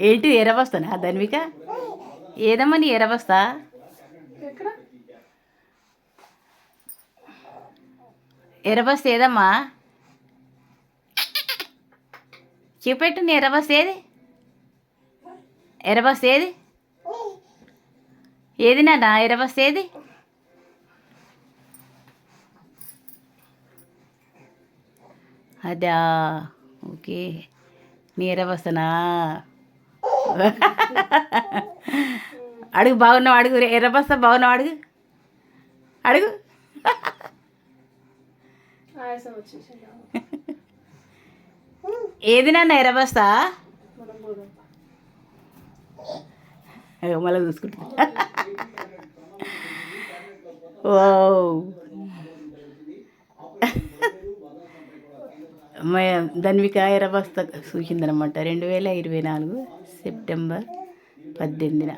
ఏంటి ఎరవస్తానా ధన్విక? ఏదమ్మా నీ ఎరవస్తా? ఎరబస్ ఏదమ్మా? చూపెట్టు నీ ఎరబస్ ఏది? ఎరబస్ ఏది? ఏది నాన్న ఎరబస్ ఏది? అదా, ఓకే. నీ ఎరబస్తనా? అడుగు, బాగున్నావు అడుగు. ఎర్రబస్తా బాగున్నావు అడుగు, అడుగు. ఏది నాన్న ఎర్రబస్తా? మళ్ళీ చూసుకుంటా. ఓ ధన్విక ఎర్రబస్తా చూసిందనమాట 2024 సెప్టెంబర్ 18న.